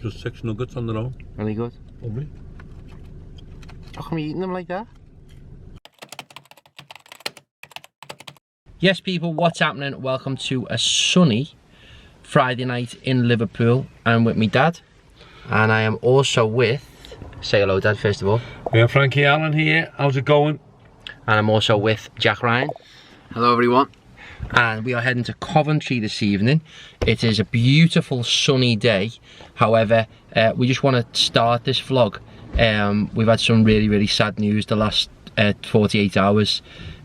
Just 6 nuggets on their own. Any good? Lovely. How come you eating them like that? Yes, people, what's happening? Welcome to a sunny Friday night in Liverpool. I'm with my dad, and I am also with... Say hello, Dad, first of all. Yeah, Frankie Allen here. How's it going? And I'm also with Jack Ryan. Hello, everyone. And we are heading to Coventry this evening. It is a beautiful sunny day. However, we just want to start this vlog. We've had some really sad news the last 48 hours,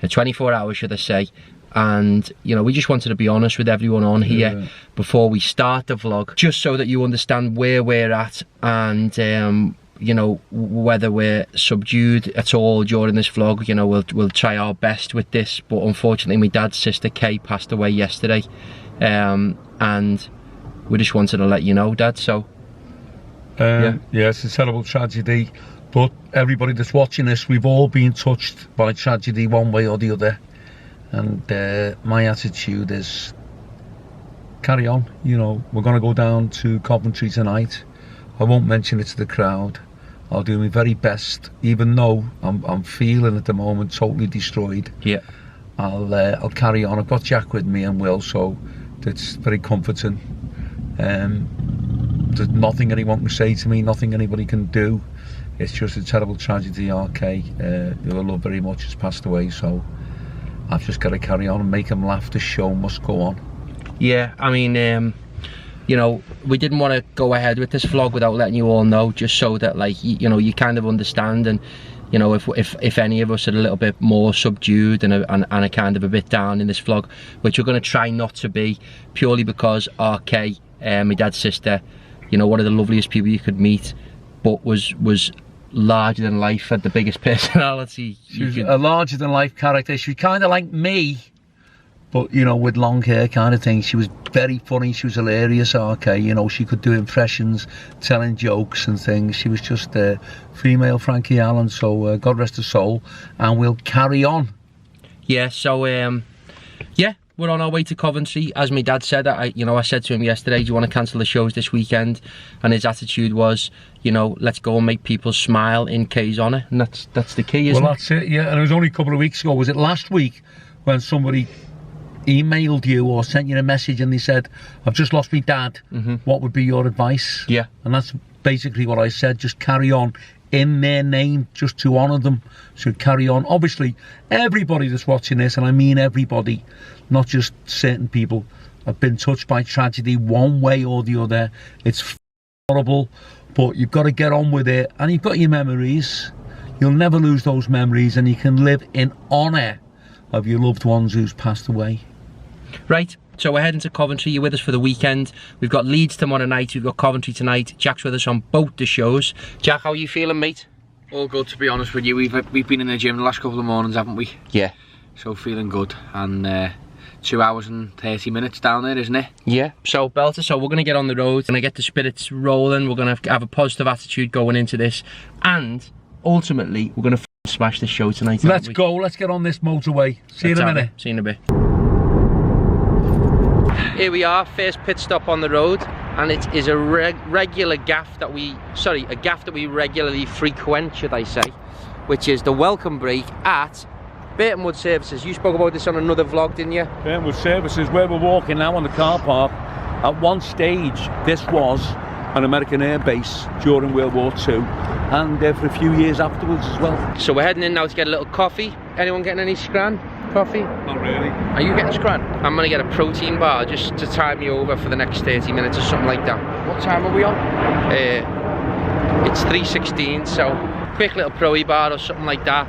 24 hours should I say. And you know, we just wanted to be honest with everyone on here before we start the vlog, just so that you understand where we're at, and you know, whether we're subdued at all during this vlog. You know, we'll try our best with this, but unfortunately my dad's sister Kay passed away yesterday, and we just wanted to let you know, Dad. So yeah, it's a terrible tragedy, but everybody that's watching this, we've all been touched by tragedy one way or the other. And my attitude is carry on. You know, we're going to go down to Coventry tonight. I won't mention it to the crowd. I'll do my very best, even though I'm feeling at the moment totally destroyed. yeah, I'll carry on. I've got Jack with me and Will, so it's very comforting. There's nothing anyone can say to me, nothing anybody can do. It's just a terrible tragedy. RK, who I love very much, has passed away, so I've just got to carry on and make him laugh. The show must go on. Yeah, I mean, you know, we didn't want to go ahead with this vlog without letting you all know, just so that, like, you know, you kind of understand. And you know, if any of us are a little bit more subdued and a kind of a bit down in this vlog, which we're going to try not to be, purely because RK, my dad's sister, you know, one of the loveliest people you could meet, but was larger than life, had the biggest personality. She was a larger than life character. She was kind of like me, but you know, with long hair kind of thing. She was very funny. She was hilarious. RK, you know, she could do impressions, telling jokes and things. She was just a female Frankie Allen. So God rest her soul, and we'll carry on. Yeah. So yeah, we're on our way to Coventry. As my dad said, I said to him yesterday, do you want to cancel the shows this weekend? And his attitude was, you know, let's go and make people smile in Kay's honour. And that's the key, isn't it? Well, that's it, yeah. And it was only a couple of weeks ago, was it last week, when somebody emailed you or sent you a message and they said, I've just lost my dad, what would be your advice? Yeah. And that's basically what I said, just carry on in their name, just to honour them. So carry on. Obviously, everybody that's watching this, and I mean everybody, not just certain people, have been touched by tragedy one way or the other. It's horrible, but you've got to get on with it, and you've got your memories. You'll never lose those memories, and you can live in honour of your loved ones who's passed away. Right, so we're heading to Coventry. You're with us for the weekend. We've got Leeds tomorrow night, we've got Coventry tonight. Jack's with us on both the shows. Jack, how are you feeling, mate? All good, to be honest with you. We've been in the gym the last couple of mornings, haven't we? Yeah. So feeling good, and 2 hours and 30 minutes down there, isn't it? Yeah, so Belter, so we're going to get on the road, and get the spirits rolling. We're going to have a positive attitude going into this, and ultimately we're going to smash this show tonight. Let's go, let's get on this motorway. See you in a minute. See you in a bit. Here we are, first pit stop on the road, and it is a regular gaff that we regularly frequent, should I say, which is the welcome break at Burton Wood Services. You spoke about this on another vlog, didn't you? Burton Wood Services, where we're walking now on the car park. At one stage, this was an American air base during World War II, and for a few years afterwards as well. So we're heading in now to get a little coffee. Anyone getting any scran coffee? Not really. Are you getting scran? I'm gonna get a protein bar just to tide me over for the next 30 minutes or something like that. What time are we on? It's 3:16, so quick little proe bar or something like that.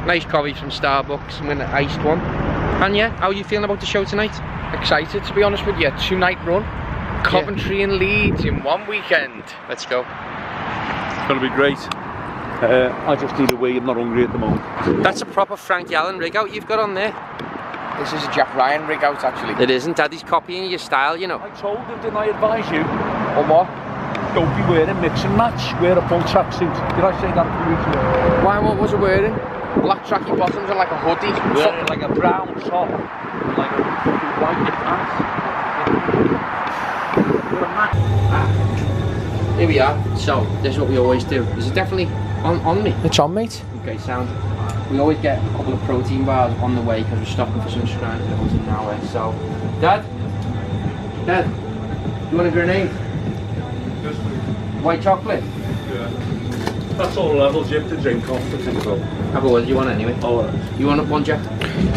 Nice coffee from Starbucks, and an iced one. And yeah, how are you feeling about the show tonight? Excited, to be honest with you. 2-night run. Coventry and Leeds in one weekend. Let's go. It's gonna be great. I just need a wee, I'm not hungry at the moment. That's a proper Frankie Allen rig out you've got on there. This is a Jack Ryan rig out, actually. It isn't. Daddy's copying your style, you know. I told him, didn't I advise you? On what? Don't be wearing mix and match, wear a full tracksuit. Did I say that a few weeks ago? Why, what was it wearing? Black tracky bottoms and like a hoodie. Wearing like a brown top, like a white pants. Here we are. So, this is what we always do. Is it definitely on me? It's on, mate. Okay, sound. We always get a couple of protein bars on the way because we're stopping for some shrine films in nowhere. So, Dad, you want a grenade? White chocolate? Yeah. That's all levels you have to drink off the thing though. Have a word, you want it anyway? Oh, You want one, Jack?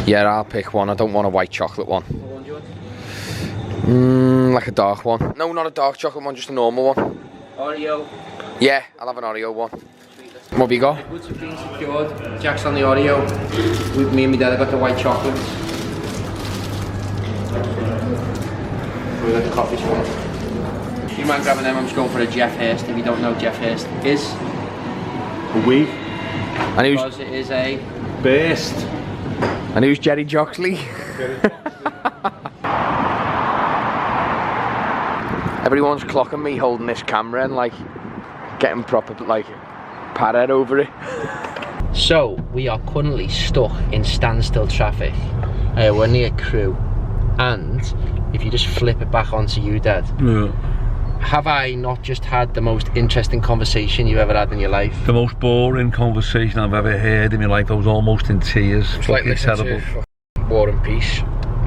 Yeah, I'll pick one. I don't want a white chocolate one. What one do you want? Like a dark one. No, not a dark chocolate one, just a normal one. Oreo. Yeah, I'll have an Oreo one. What have you got? Goods have been secured. Jack's on the Oreo. With me and my dad, I got the white chocolate. We got the coffee spot. You mind grabbing them? I'm just going for a Jeff Hurst. If you don't know, Jeff Hurst is a week. And who's because it is a best. And who's Jerry Joxley? Everyone's clocking me holding this camera and like getting proper like parrot over it. So we are currently stuck in standstill traffic. We're near Crewe, and if you just flip it back onto you, Dad. Yeah. Have I not just had the most interesting conversation you've ever had in your life? The most boring conversation I've ever heard in my life. I was almost in tears. It's like listening terrible. to War and Peace.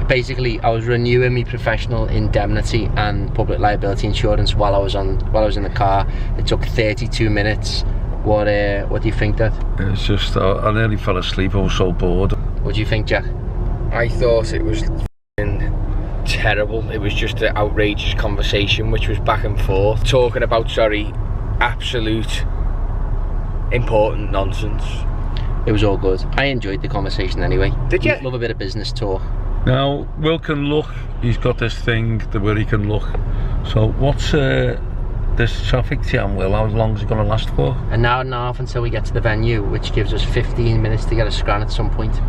Basically, I was renewing my professional indemnity and public liability insurance while I was in the car. It took 32 minutes. What do you think, Dad? It's just I nearly fell asleep. I was so bored. What do you think, Jack? I thought it was terrible. It was just an outrageous conversation which was back and forth talking about absolute important nonsense. It was all good. I enjoyed the conversation anyway. Did you? Love a bit of business talk. Now Will can look. He's got this thing where he can look. So what's this traffic jam, Will? How long is it going to last for? An hour and a half until we get to the venue, which gives us 15 minutes to get a scran at some point.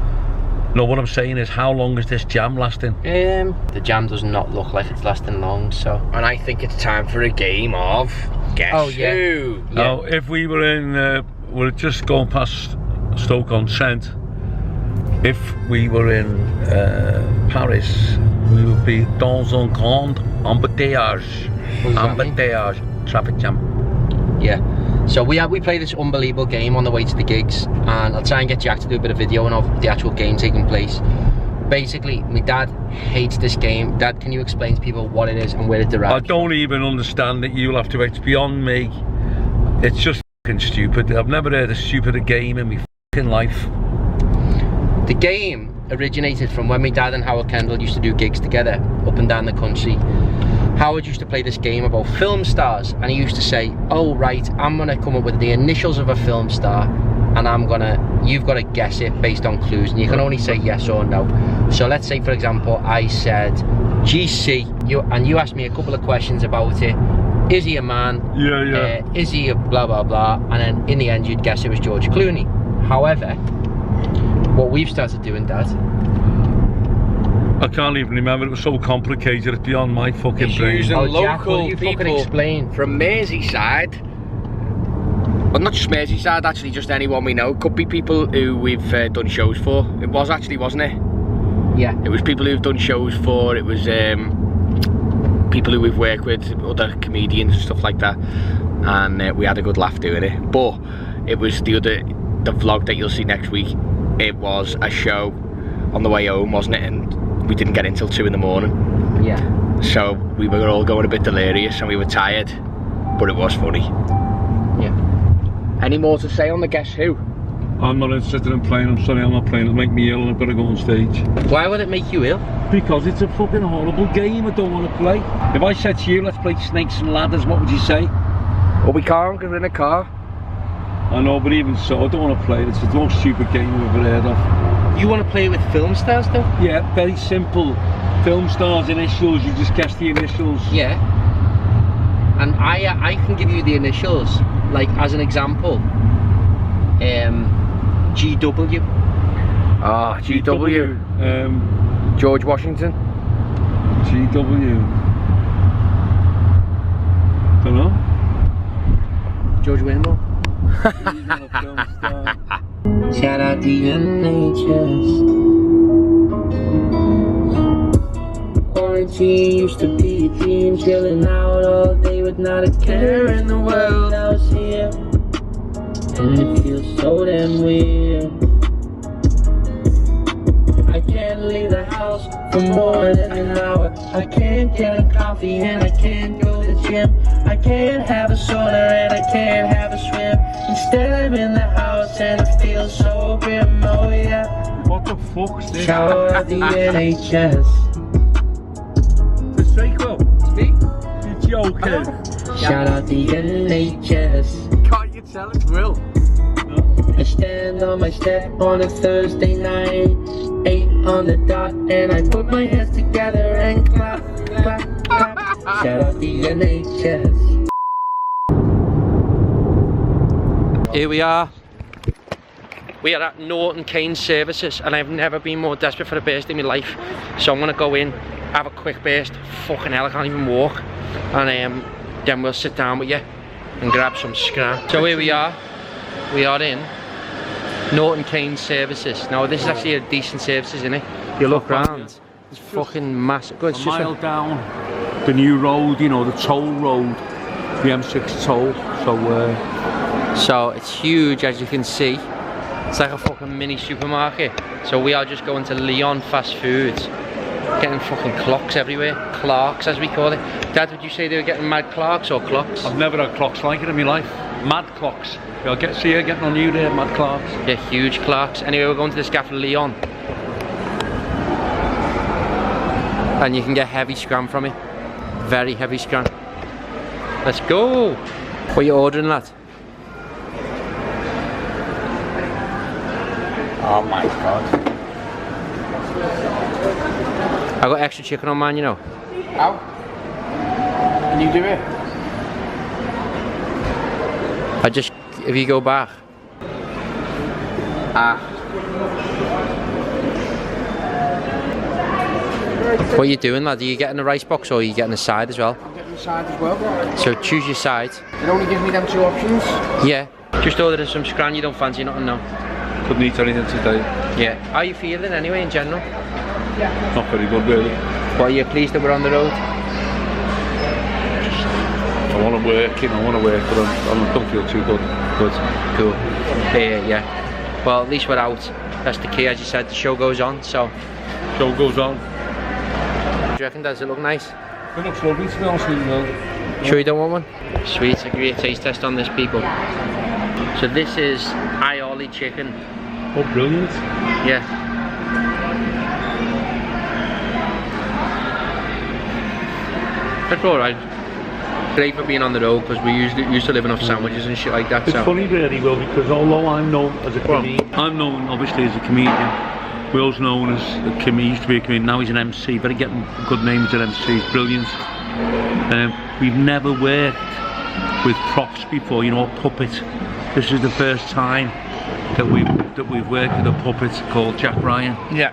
No, what I'm saying is, how long is this jam lasting? The jam does not look like it's lasting long, so. And I think it's time for a game of Guess Who? Yeah. Now, if we were in, we're just going past Stoke-on-Trent. If we were in Paris, we would be dans un grand embouteillage. Embouteillage, traffic jam. Yeah. So we play this unbelievable game on the way to the gigs, and I'll try and get Jack to do a bit of video of the actual game taking place. Basically, my dad hates this game. Dad, can you explain to people what it is and where it derives? I don't even understand it. You'll have to. It's beyond me. It's just fucking stupid. I've never heard a stupider game in my fucking life. The game originated from when my dad and Howard Kendall used to do gigs together up and down the country. Howard used to play this game about film stars, and he used to say, oh right, I'm gonna come up with the initials of a film star, and you've got to guess it based on clues, and you can only say yes or no. So let's say, for example, I said GC, and you asked me a couple of questions about it. Is he a man? Yeah. Is he a blah blah blah? And then in the end you'd guess it was George Clooney. However, what we've started doing, Dad, I can't even remember. It was so complicated. It's beyond my fucking brain. Using local Jack, will you fucking people explain? from Merseyside. Well, not just Merseyside, actually, just anyone we know. Could be people who we've done shows for. It was actually, wasn't it? Yeah. It was people who've done shows for. It was people who we've worked with, other comedians and stuff like that. And we had a good laugh doing it. But it was the vlog that you'll see next week. It was a show on the way home, wasn't it? And we didn't get in till 2 in the morning. Yeah. So we were all going a bit delirious and we were tired, but it was funny. Yeah. Any more to say on the Guess Who? I'm not interested in playing. I'm sorry, I'm not playing. It'll make me ill and I've got to go on stage. Why would it make you ill? Because it's a fucking horrible game. I don't want to play. If I said to you, let's play Snakes and Ladders, what would you say? Well, we can't because we're in a car. I know, but even so, I don't want to play it. It's the most stupid game I've ever heard of. You want to play with film stars though? Yeah, very simple. Film stars, initials, you just guess the initials. Yeah. And I can give you the initials, like as an example. GW. Ah, GW. George Washington. GW. Don't know. George Wimble. He's not a film star. Shout out to the NHS. quarantine used to be a dream, chilling out all day with not a care in the world. Now it's here, and it feels so damn weird. I can't leave the house for more than an hour. I can't get a coffee and I can't go to the gym. I can't have a soda and I can't have a swim. Instead I'm in the house and it feels so grim, oh yeah. What the fuck's this? Shout out the NHS. The Seiko. Speak. You're joking. Shout out the NHS. Can't you tell it's Will? I stand on my step on a Thursday night, 8 on the dot, and I put my hands together and clap, clap, clap. Shout out the NHS. Here we are. We are at Norton Keynes Services, and I've never been more desperate for a burst in my life. So I'm gonna go in, have a quick burst. Fucking hell, I can't even walk. And then we'll sit down with you and grab some scrap. So here we are. We are in Norton Keynes Services. Now this is actually a decent service, isn't it? You look round, it's fucking massive. Go, it's a just mile down the new road, you know, the toll road, the M6 toll. So it's huge, as you can see. It's like a fucking mini supermarket. So we are just going to Leon Fast Foods, getting fucking clocks everywhere, Clarks as we call it. Dad, would you say they were getting mad Clarks or clocks? I've never had clocks like it in my life. Mad clocks. I'll see you getting on you there, mad clocks. Yeah, huge clocks. Anyway, we're going to this cafe Leon. And you can get heavy scram from it. Very heavy scram. Let's go. What are you ordering, lad? Oh my god. I got extra chicken on mine, you know. How? Can you do it? If you go back. What are you doing, lad? Are you getting the rice box or are you getting the side as well? I'm getting the side as well. So choose your side. It only gives me them 2 options. Yeah. Just order some scran, you don't fancy nothing now. Couldn't eat anything today. Yeah. How are you feeling anyway in general? Not very good really. But are you pleased that we're on the road? I want to work, you know, I want to work, but I don't feel too good. Cool. Yeah. Well, at least we're out. That's the key, as you said, the show goes on, so. Show goes on. Do you reckon, does it look nice? It looks lovely to be honest with you. Sure you don't want one? Sweet, I'll give you a taste test on this, people. So this is aioli chicken. Oh, brilliant. Yeah. It's alright. Great for being on the road because we used to living off sandwiches and shit like that. It's funny really, Will, because although I'm known as a comedian, I'm known obviously as a comedian. Will's known as a comedian, he used to be a comedian, now he's an MC, very getting good name as an MC, he's brilliant. We've never worked with props before, you know, a puppet. This is the first time that we've worked with a puppet called Jack Ryan. Yeah.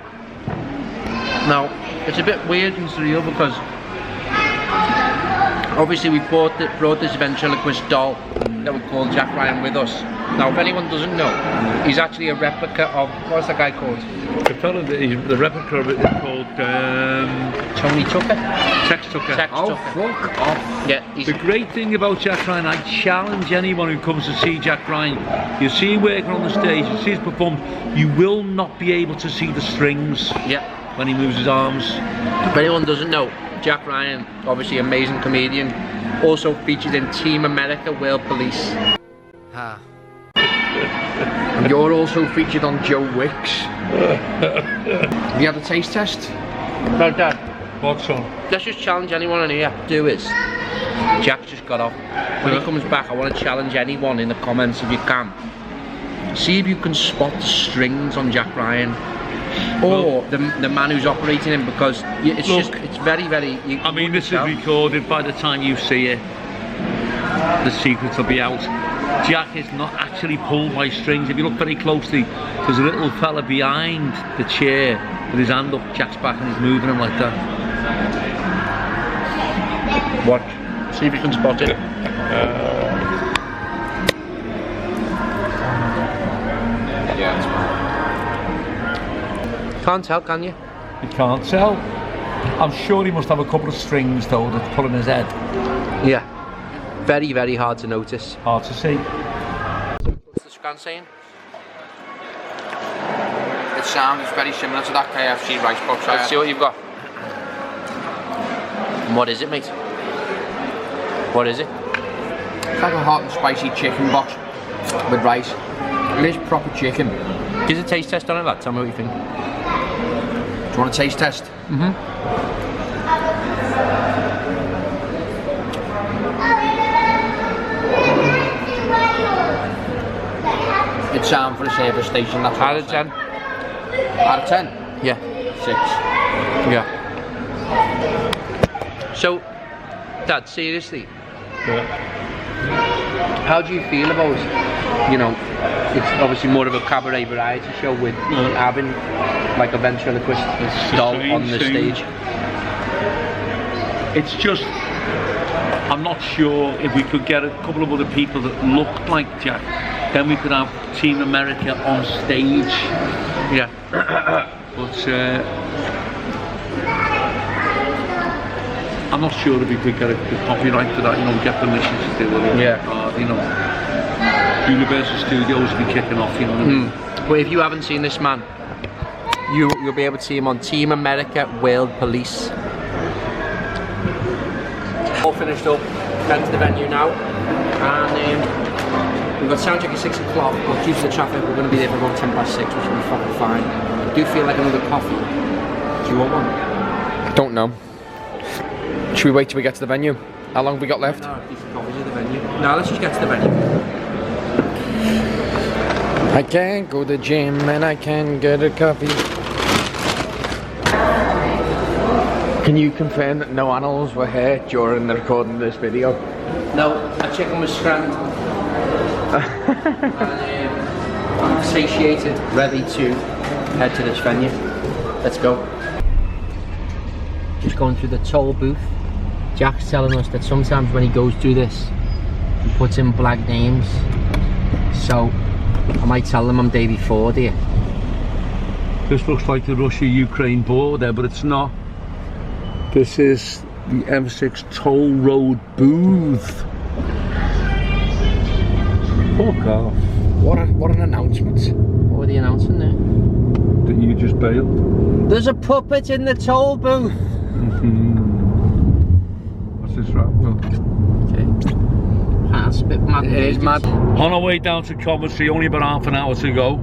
Now, it's a bit weird and surreal because obviously we brought this ventriloquist doll that we call Jack Ryan with us. Now, if anyone doesn't know, he's actually a replica of, what's that guy called? The replica of it is called Tony Tucker? Tex Tucker. Tex Oh, Tucker. fuck off. Yeah, The great thing about Jack Ryan, I challenge anyone who comes to see Jack Ryan. You see him working on the stage, you see his performance, you will not be able to see the strings when he moves his arms. If anyone doesn't know, Jack Ryan, obviously amazing comedian, also featured in Team America World Police. And you're also featured on Joe Wicks. Have you had a taste test? No, Dad. What's on? Let's just challenge anyone in here. Do is, Jack just got off. When he comes back, I want to challenge anyone in the comments if you can. See if you can spot the strings on Jack Ryan. Or the man who's operating him, because it's very, very... I mean, this is recorded. By the time you see it, the secrets will be out. Jack is not actually pulled by strings. If you look very closely, there's a little fella behind the chair with his hand up Jack's back and he's moving him like that. Watch. See if you can spot it. Yeah. Can't tell, can you? You can't tell. I'm sure he must have a couple of strings though that's pulling his head. Yeah. Very, very hard to notice. Hard to see. What's the scran saying? It sounds very similar to that KFC rice box. Let's see what you've got. And what is it, mate? What is it? It's like a hot and spicy chicken box with rice. It is proper chicken. Give us a taste test on it, lad. Tell me what you think. Do you want a taste test? It's sound for a service station. That's Out of 10? Out of 10? Yeah. 6. Yeah. So, Dad, seriously, how do you feel about, you know, it's obviously more of a cabaret variety show with having like a ventriloquist doll on the stage? It's just, I'm not sure if we could get a couple of other people that looked like Jack, then we could have Team America on stage. Yeah. But I'm not sure if we could get a copyright for that, you know, get permission to do it. Yeah. You know, Universal Studios will be kicking off, you know what I mean? But if you haven't seen this man, you'll be able to see him on Team America World Police. All finished up, heading to the venue now, and we've got soundcheck at 6 o'clock, but due to the traffic we're going to be there for about 6:10, which will be fucking fine. I do feel like another coffee. Do you want one? I don't know. Should we wait till we get to the venue? How long have we got left? No, decent coffees at the venue. No, let's just get to the venue. I can't go to the gym and I can't get a coffee. Can you confirm that no animals were hurt during the recording of this video? No, a chicken was scrammed. I'm satiated, ready to head to this venue. Let's go. Just going through the toll booth. Jack's telling us that sometimes when he goes through this, he puts in black names. So I might tell them I'm Davey Ford here. This looks like the Russia-Ukraine border, but it's not. This is the M6 toll road booth. Fuck off. What an announcement. What were they announcing there? That you just bailed. There's a puppet in the toll booth. What's this rap? Well, Okay. That's a bit mad. It is mad. on our way down to Coventry, only about half an hour to go.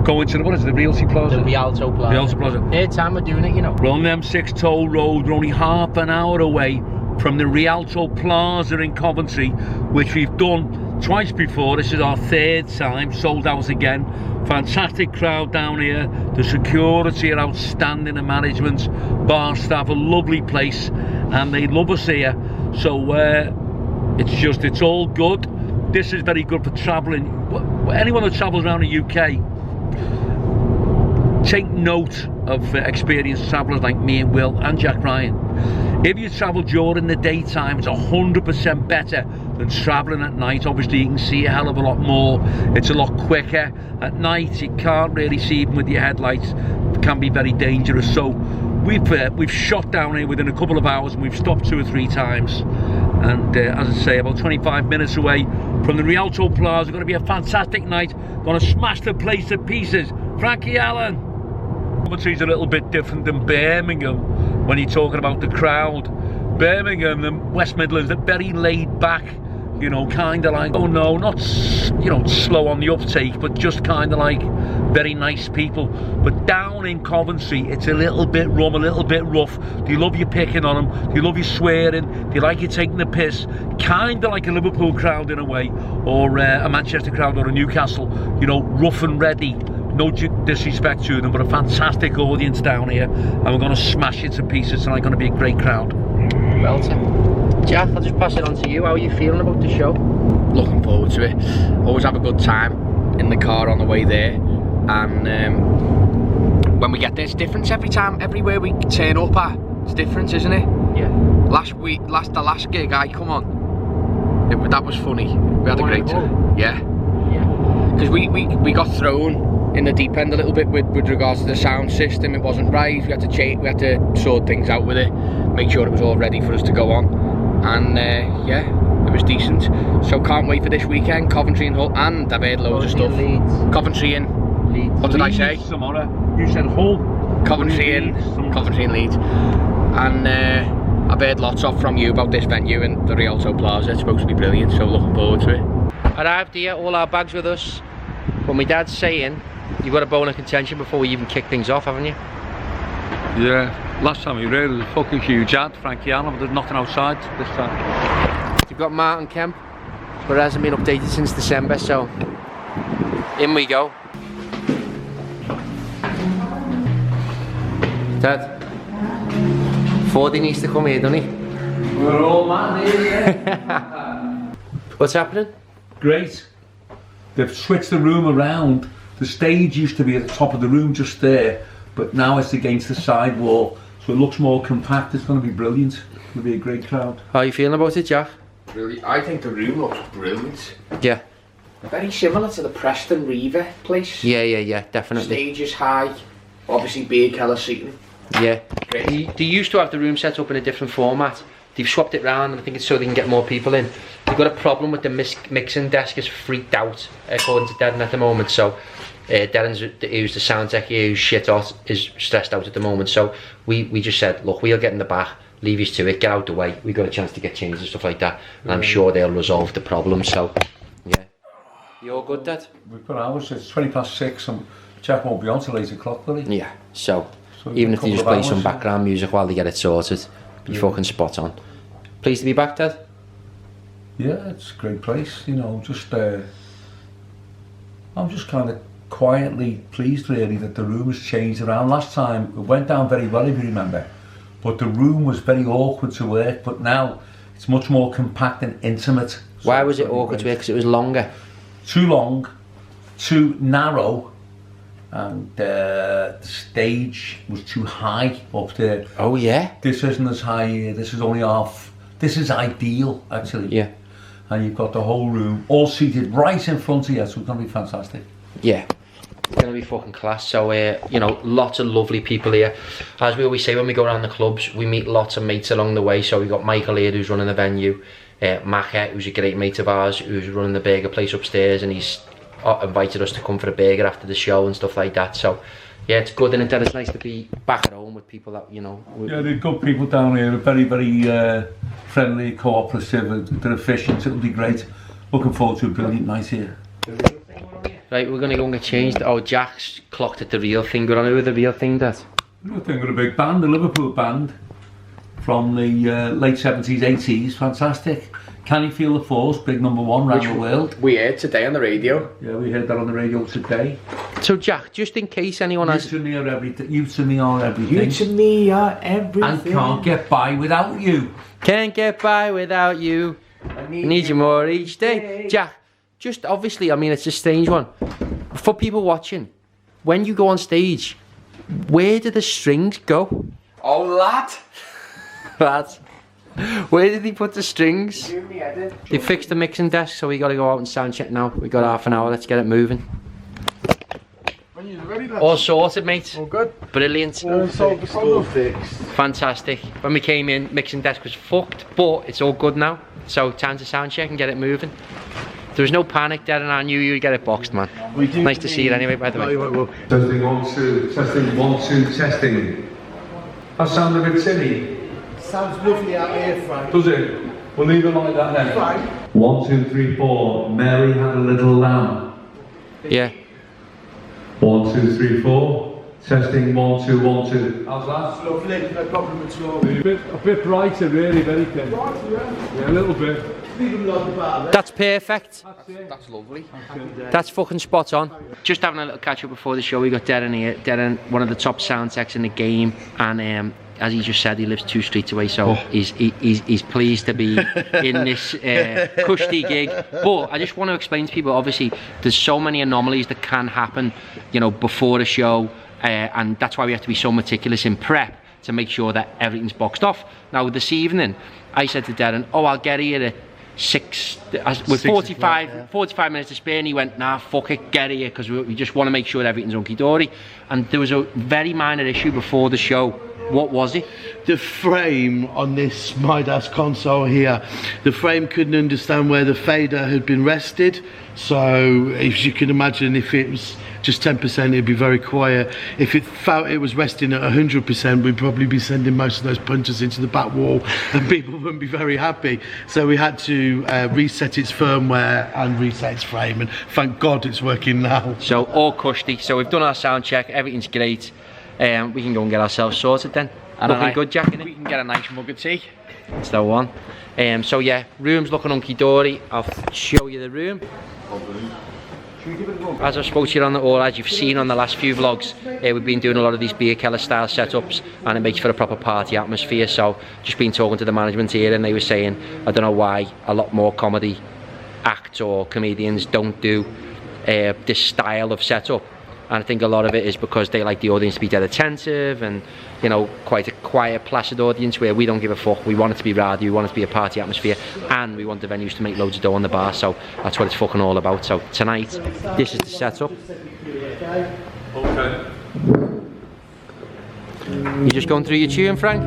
Going to the, what is it, the Realty Plaza? The Rialto Plaza. Rialto Plaza. Third time we're doing it, you know. We're on the M6 toll road. We're only half an hour away from the Rialto Plaza in Coventry, which we've done twice before. This is our third time, sold out again. Fantastic crowd down here. The security are outstanding, the management, bar staff, a lovely place, and they love us here. So it's all good. This is very good for travelling. Anyone that travels around the UK, take note of experienced travellers like me and Will and Jack Ryan. If you travel during the daytime, it's 100% better than travelling at night. Obviously you can see a hell of a lot more, it's a lot quicker. At night you can't really see even with your headlights, it can be very dangerous. So we've shot down here within a couple of hours, and we've stopped 2 or 3 times, and as I say, about 25 minutes away from the Rialto Plaza. Going to be a fantastic night, going to smash the place to pieces. Frankie Allen. Coventry's a little bit different than Birmingham when you're talking about the crowd. Birmingham and West Midlands are very laid back, you know, kind of like, oh no, not, you know, slow on the uptake, but just kind of like very nice people. But down in Coventry, it's a little bit rum, a little bit rough. They love you picking on them, they love you swearing, they like you taking the piss, kind of like a Liverpool crowd in a way, or a Manchester crowd, or a Newcastle, you know, rough and ready. No disrespect to them, but a fantastic audience down here, and we're going to smash it to pieces tonight. Going to be a great crowd. Well, Jack, I'll just pass it on to you. How are you feeling about the show? Looking forward to it. Always have a good time in the car on the way there, and when we get there, it's different every time. Everywhere we turn up at, it's different, isn't it? Yeah. The last gig, come on. That was funny. We had a great time. Yeah. Because we got thrown in the deep end a little bit with regards to the sound system. It wasn't right. We had to change. We had to sort things out with it, make sure it was all ready for us to go on, and yeah, it was decent. So can't wait for this weekend. Coventry and Hull, and I've heard loads of stuff. Coventry and Leeds. What did I say? You said Hull. Coventry and Leeds, and I've heard lots from you about this venue and the Rialto Plaza. It's supposed to be brilliant, so looking forward to it. Arrived here, all our bags with us, but my dad's saying you've got a bone of contention before we even kick things off, haven't you? Yeah, last time we rode was a fucking huge ad, Frankie, but there's nothing outside this time. You've got Martin Kemp, but it hasn't been updated since December, so in we go. Dad, Fordy needs to come here, doesn't he? We're all mad here, yeah. What's happening? Great. They've switched the room around. The stage used to be at the top of the room just there, but now it's against the side wall, so it looks more compact. It's going to be brilliant. It's going to be a great crowd. How are you feeling about it, Jack? Really, I think the room looks brilliant. Yeah. Very similar to the Preston Reaver place. Yeah, definitely. Stage is high, obviously beer keller seating. Yeah. Great. They used to have the room set up in a different format. They've swapped it round, and I think it's so they can get more people in. They've got a problem with the mixing desk is freaked out, according to Darren at the moment. So Darren's, who's the sound tech here, who's shit hot, is stressed out at the moment. So we just said, look, we'll get in the back, leave you to it, get out the way. We got a chance to get changed and stuff like that, and I'm sure they'll resolve the problem. So yeah, you all good, Dad? We've got hours. It's 6:20, and Jack won't be on till 8 o'clock, will he? Yeah. So even if they just play some background music while they get it sorted, be fucking spot on. Pleased to be back, Dad? Yeah, it's a great place, you know, just I'm just kind of quietly pleased really that the room has changed around. Last time it went down very well, if you remember, but the room was very awkward to work, but now it's much more compact and intimate. So why was it awkward to work? Because it was longer? Too long, too narrow, and the stage was too high up there. Oh yeah? This isn't as high here, this is only half. This is ideal, actually. Yeah. And you've got the whole room all seated right in front of you, so it's going to be fantastic. Yeah, it's going to be fucking class. So, you know, lots of lovely people here. As we always say when we go around the clubs, we meet lots of mates along the way. So we've got Michael here, who's running the venue, Macca, who's a great mate of ours, who's running the burger place upstairs, and he's invited us to come for a burger after the show and stuff like that. So yeah, it's good, and it's nice to be back at home with people that, you know. Yeah, they're good people down here. They're very, very friendly, cooperative. They're efficient. It'll be great. Looking forward to a brilliant night here. Right, we're going to go and get changed. Oh, Jack's clocked at the real thing. We're on with the real thing, Dad. I think we're a big band, the Liverpool band from the late 70s, 80s. Fantastic. Can You Feel the Force? Big #1 around the world. We heard today on the radio. Yeah, we heard that on the radio today. So Jack, just in case anyone has... You to me are everything. You to me are everything. You to me are everything. And can't get by without you. Can't get by without you. I need you more each day. Jack, just obviously, I mean, it's a strange one. For people watching, when you go on stage, where do the strings go? Oh, lad. Lad. Where did he put the strings? They fixed the mixing desk, so we got to go out and sound check now. We got half an hour, let's get it moving. All sorted, mate. All good. Brilliant. All fixed. Fantastic. When we came in, mixing desk was fucked, but it's all good now. So time to sound check and get it moving. There was no panic there, and I knew you'd get it boxed, man. Nice to see you anyway, by the way. Testing 1 2, testing 1 2, testing. That sounds a bit silly. Sounds lovely out here, Frank. Does it? We'll leave it like that then. Frank. 1 2 3 4. Mary had a little lamb. Yeah. 1 2 3 4. Testing 1 2 1 2. How's that? Lovely, no problem at all. A bit brighter, really, very thin. Yeah, a little bit. That's perfect. That's lovely. That's fucking spot on. Just having a little catch up before the show. We got Darren here. Darren, one of the top sound techs in the game, and as he just said, he lives 2 streets away, so he's pleased to be in this cushy gig. But I just want to explain to people, obviously, there's so many anomalies that can happen, you know, before the show, and that's why we have to be so meticulous in prep to make sure that everything's boxed off. Now, this evening, I said to Darren, oh, I'll get here at with 45 minutes to spare, and he went, nah, fuck it, get here, because we just want to make sure everything's hunky-dory. And there was a very minor issue before the show. What was it? The frame on this Midas console here, the frame couldn't understand where the fader had been rested. So as you can imagine, if it was just 10%, it'd be very quiet. If it felt it was resting at 100%, we'd probably be sending most of those punters into the back wall and people wouldn't be very happy. So we had to reset its firmware and reset its frame, and thank God it's working now. So all cushy. So we've done our sound check, everything's great. We can go and get ourselves sorted then. And looking good, Jack, innit? We can get a nice mug of tea. That's the one. So yeah, room's looking hunky-dory. I'll show you the room. As I spoke to you on the, or as you've seen on the last few vlogs, we've been doing a lot of these beer keller style setups, and it makes for a proper party atmosphere. So just been talking to the management here, and they were saying, I don't know why a lot more comedy acts or comedians don't do this style of setup. And I think a lot of it is because they like the audience to be dead attentive, and you know, quite a quiet, placid audience, where we don't give a fuck. We want it to be rowdy, we want it to be a party atmosphere, and we want the venues to make loads of dough on the bar. So that's what it's fucking all about. So tonight, this is the setup. Okay. You just going through your tune, Frank?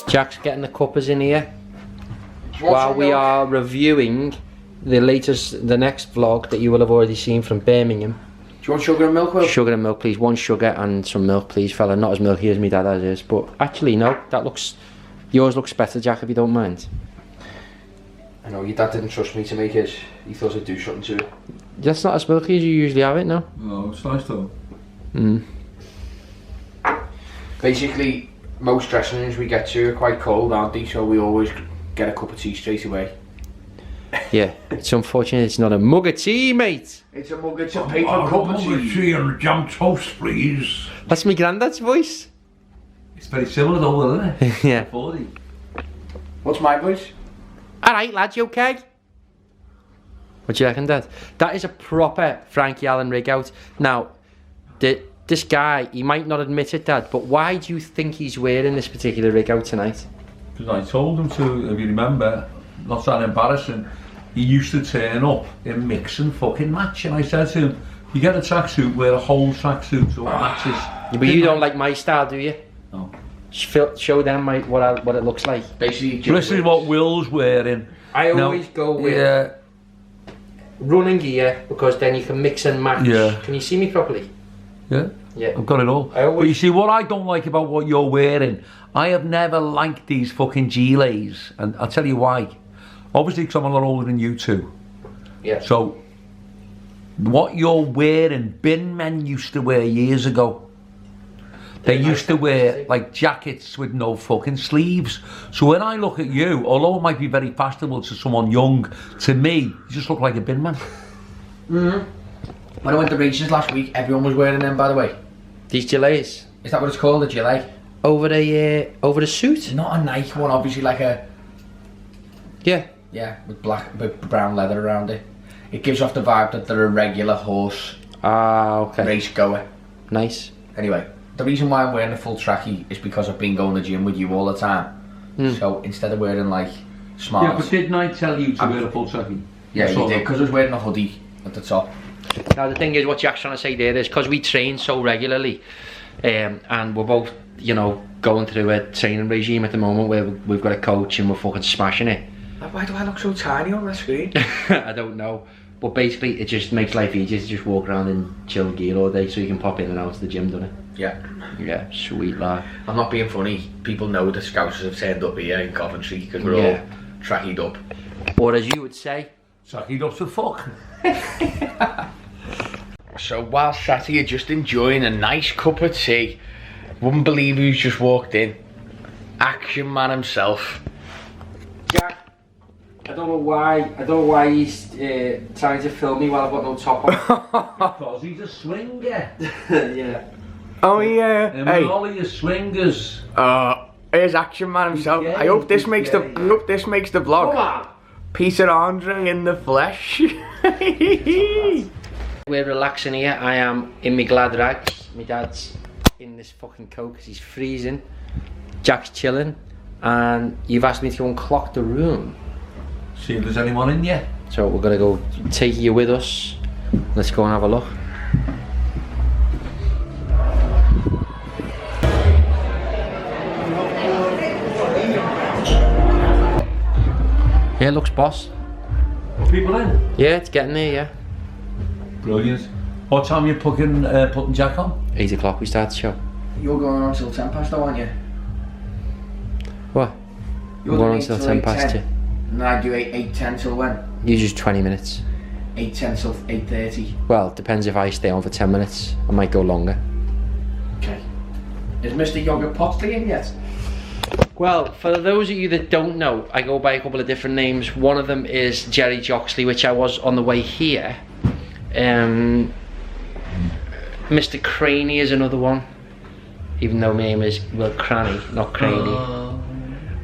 Jack's getting the cuppers in here while we are reviewing the next vlog that you will have already seen from Birmingham. Do you want sugar and milk, Will? Sugar and milk, please. 1 sugar and some milk, please, fella. Not as milky as my dad is, but actually, no, yours looks better, Jack, if you don't mind. I know, your dad didn't trust me to make his. He thought I'd do something to it. That's not as milky as you usually have it, no? No, it's nice though. Basically, most dressing rooms we get to are quite cold, aren't they? So we always get a cup of tea straight away. Yeah, it's unfortunate it's not a mug of tea, mate. It's a mug, it's a paper cup of tea. And jam toast, please. That's my granddad's voice. It's very similar though, isn't it? Yeah. 40. What's my voice? Alright, lads, you okay? What do you reckon, Dad? That is a proper Frankie Allen rig out. Now, this guy, he might not admit it, Dad, but why do you think he's wearing this particular rig out tonight? Because I told him to, if you remember, not that embarrassing, he used to turn up in mix and fucking match, and I said to him, you get a tracksuit, wear a whole tracksuit or matches. Yeah, but you don't like my style, do you? No. Show them what it looks like. Basically, This is what Will's wearing. I always go with running gear, because then you can mix and match. Yeah. Can you see me properly? Yeah? Yeah. I've got it all. But you see, what I don't like about what you're wearing, I have never liked these fucking gilets, and I'll tell you why. Obviously, because I'm a lot older than you two. Yeah. So, what you're wearing, bin men used to wear years ago. They used to wear like jackets with no fucking sleeves. So when I look at you, although it might be very fashionable to someone young, to me, you just look like a bin man. When I went to races last week, everyone was wearing them, by the way. These gilets? Is that what it's called, a gilet? Over a suit? Not a Nike one, obviously, like a... Yeah. Yeah, with brown leather around it. It gives off the vibe that they're a regular horse Okay. race goer. Nice. Anyway, the reason why I'm wearing a full trackie is because I've been going to the gym with you all the time. So instead of wearing like smart... Yeah, but didn't I tell you to wear a full trackie? Yeah, you did, because I was wearing a hoodie at the top. Now the thing is, what Jack's trying to say there is, because we train so regularly, and we're both, you know, going through a training regime at the moment where we've got a coach and we're fucking smashing it. Why do I look so tiny on the screen? I don't know, but basically it just makes life easier to just walk around in chill gear all day, so you can pop in and out of the gym, doesn't it? Yeah. Yeah, sweet lad. I'm not being funny. People know the Scousers have turned up here in Coventry because we're all trackied up. Or as you would say, trackied up to fuck. So while sat here just enjoying a nice cup of tea, wouldn't believe who's just walked in. Action man himself. Jack, I don't know why he's trying to film me while I've got no top on. Because he's a swinger. Yeah. Oh yeah. And all of your swingers. Here's Action Man himself. Yeah, I hope this makes the vlog. Come on. Peter Andre in the flesh. We're relaxing here. I am in my glad rags. My dad's in this fucking coat because he's freezing. Jack's chilling. And you've asked me to go and clock the room. See if there's anyone in yet. So we're gonna go take you with us. Let's go and have a look. Yeah, it looks boss. Are people in? Yeah, it's getting there, yeah. Brilliant. What time are you putting Jack on? 8 o'clock we start the show. You're going on till 10 past though, aren't you? What? You're We're on doing till 10 past 2. And I do 8:10 till when? You just 20 minutes. 8:10 till 8:30. Well, depends if I stay on for 10 minutes. I might go longer. Okay. Is Mr. Yogurt Potsley in yet? Well, for those of you that don't know, I go by a couple of different names. One of them is Jerry Joxley, which I was on the way here. Mr. Craney is another one, even though my name is Will Cranny, not Craney.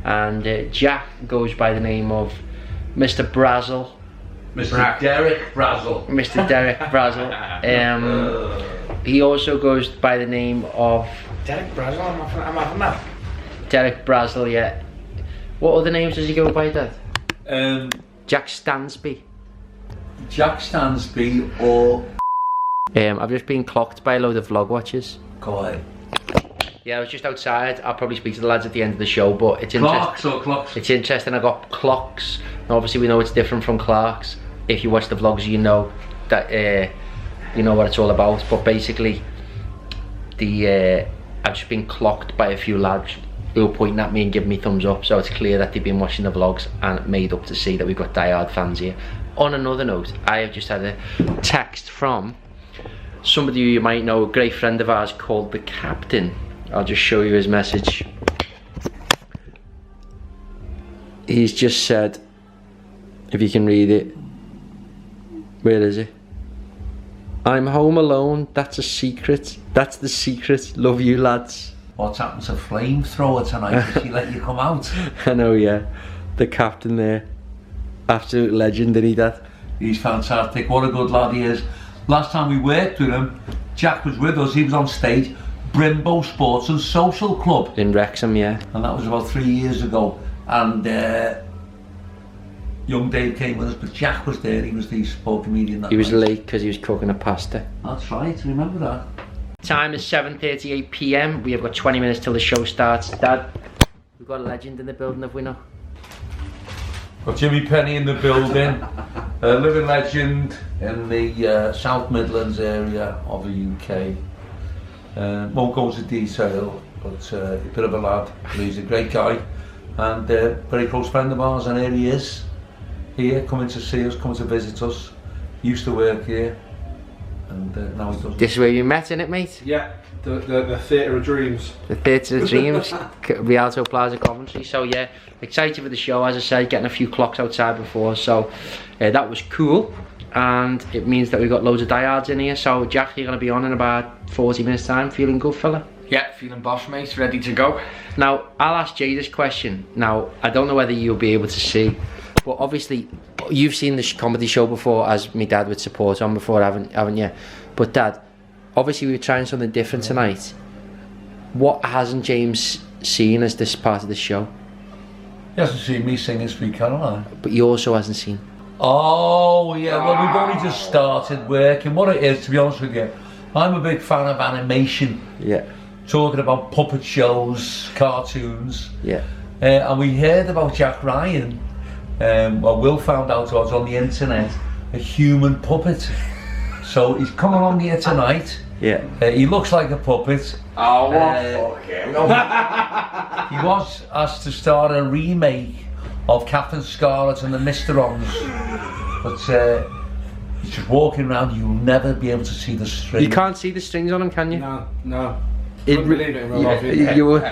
And Jack goes by the name of Mr. Brazel. Mr. Derek Brazel. Mr. Derek Brazel. He also goes by the name of Derek Brazel, I'm having that. Derek Brazel, yeah. What other names does he go by, Dad? Jack Stansby. Jack Stansby or... I've just been clocked by a load of vlog watchers. Go ahead. Yeah, I was just outside. I'll probably speak to the lads at the end of the show, but it's Clocks or clocks? It's interesting. I got clocks. Now, obviously, we know it's different from Clark's. If you watch the vlogs, you know that you know what it's all about. But basically, I've just been clocked by a few lads who were pointing at me and giving me thumbs up. So it's clear that they've been watching the vlogs and made up to see that we've got diehard fans here. On another note, I have just had a text from somebody who you might know, a great friend of ours called the Captain. I'll just show you his message. He's just said, if you can read it, where is it? I'm home alone, that's a secret. That's the secret, love you lads. What's happened to Flamethrower tonight? Did she let you come out? I know, yeah. The Captain there. Absolute legend, isn't he, Dad? He's fantastic, what a good lad he is. Last time we worked with him, Jack was with us, he was on stage, Brimbo Sports and Social Club. In Wrexham, yeah. And that was about 3 years ago. And young Dave came with us, but Jack was there, he was the sport comedian that He was night. late because he was cooking a pasta. That's right, remember that. Time is 7:38 PM. We have got 20 minutes till the show starts. Dad, we've got a legend in the building, have we not? Got Jimmy Penny in the building, a living legend in the South Midlands area of the UK. Won't go into detail, but a bit of a lad. He's a great guy and a very close friend of ours, and here he is, here, coming to see us, coming to visit us. Used to work here, and now he doesn't. This is where you met, innit, mate? Yeah, the Theatre of Dreams. The Theatre of Dreams, Rialto Plaza, Coventry. So yeah, excited for the show, as I said, getting a few clocks outside before, so that was cool. And it means that we've got loads of diehards in here. So Jack, you're going to be on in about 40 minutes time. Feeling good, fella? Yeah, feeling boss, mate, ready to go. Now, I'll ask Jay this question. Now, I don't know whether you'll be able to see, but obviously, you've seen the comedy show before, as my dad would support on before, haven't you? But Dad, obviously we were trying something different tonight. What hasn't James seen as this part of the show? He hasn't seen me singing Sweet Caroline. But he also hasn't seen. Oh yeah, well we've only just started working. What it is, to be honest with you, I'm a big fan of animation. Yeah. Talking about puppet shows, cartoons. Yeah. And we heard about Jack Ryan. Well, Will found out I was on the internet, a human puppet. So he's come along here tonight. Yeah. He looks like a puppet. Oh, fuck him. He was asked to start a remake of Captain Scarlet and the Mysterons, but he's just walking around. You'll never be able to see the string. You can't see the strings on him, can you? No. Wouldn't believe it in real life. You would.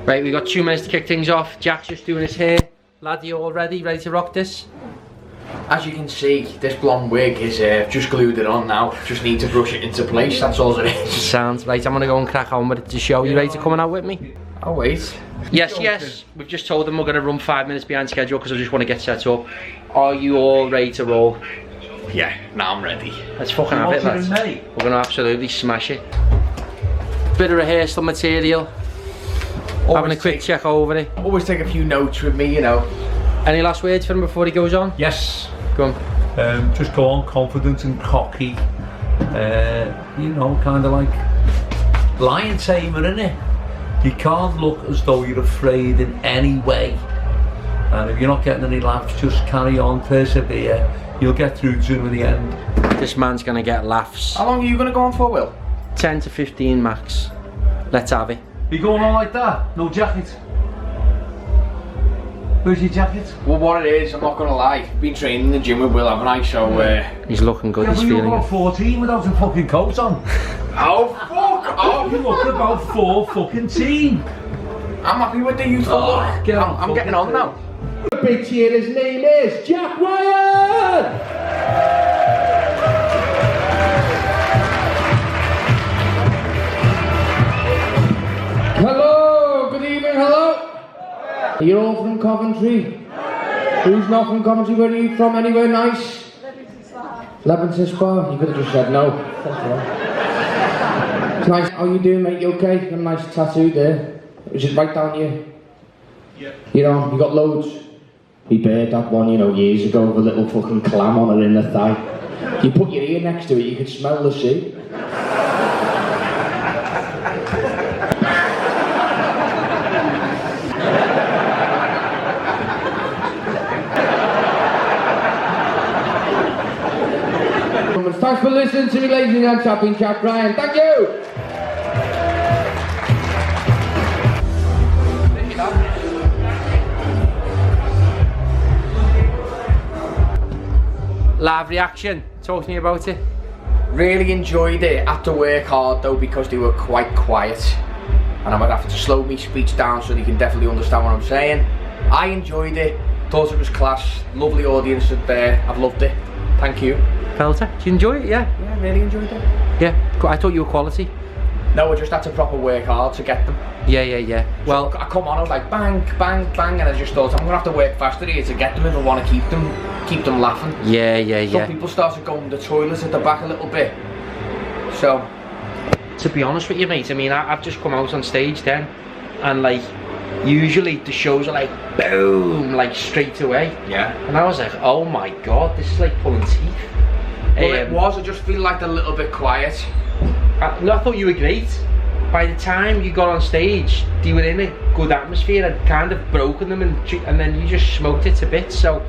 Right, we've got 2 minutes to kick things off. Jack's just doing his hair. Lad, you all ready? Ready to rock this? As you can see, this blonde wig is just glued it on now. Just need to brush it into place, that's all it is. Sounds right, I'm gonna go and crack on with it to show. You ready to come out with me? I'll wait. Yes, we've just told them we're gonna run 5 minutes behind schedule because I just want to get set up. Are you all ready to roll? Yeah, now I'm ready. Let's fucking have it, lads. We're gonna absolutely smash it. Bit of rehearsal material. Having a quick check over it. Always take a few notes with me, you know. Any last words for him before he goes on? Yes. Go on. Just go on, confident and cocky. You know, kind of like lion tamer, innit? You can't look as though you're afraid in any way. And if you're not getting any laughs, just carry on, persevere. You'll get through to the end. This man's gonna get laughs. How long are you gonna go on for, Will? 10 to 15 max. Let's have it. You going on like that? No jacket? Where's your jacket? Well, what it is, I'm not gonna lie. Been training in the gym with Will, haven't I? So, he's looking good, yeah, he's but feeling you're about it. 14 without a fucking coat on. Oh, fuck off! You look about 4 fucking teen. I'm happy with the youthful look. I'm getting on now. Big cheer, his name is Jack Ryan! Hello, good evening, hello. You're all from Coventry? Who's not from Coventry? Where are you from? Anywhere nice? Leamington Spa. You could have just said no. It's nice. How you doing, mate? You okay? Got a nice tattoo there. Is it right down here? Yeah. You know, you got loads. We bared that one, you know, years ago with a little fucking clam on it in the thigh. You put your ear next to it, you could smell the sea. Thanks for listening to me, ladies and gentlemen. I've been Jack Ryan. Thank you! Live reaction, talk to me about it. Really enjoyed it. Had to work hard though because they were quite quiet. And I might have to slow my speech down so they can definitely understand what I'm saying. I enjoyed it. Thought it was class. Lovely audience there. I've loved it. Thank you. Pelter, did you enjoy it? Yeah? Yeah, really enjoyed it. Yeah, I thought you were quality. No, I just had to proper work hard to get them. Yeah. Well, so I come on, I was like bang, bang, bang, and I just thought I'm gonna have to work faster here to get them if I want to keep them laughing. Yeah. Some people started going to the toilets at the back a little bit. So, to be honest with you, mate, I mean, I've just come out on stage then, and like, usually the shows are like boom, like straight away. Yeah. And I was like, oh my god, this is like pulling teeth. Well, it was. I just feel like a little bit quiet. I thought you were great. By the time you got on stage, they were in a good atmosphere. I'd kind of broken them, and then you just smoked it to bits. So,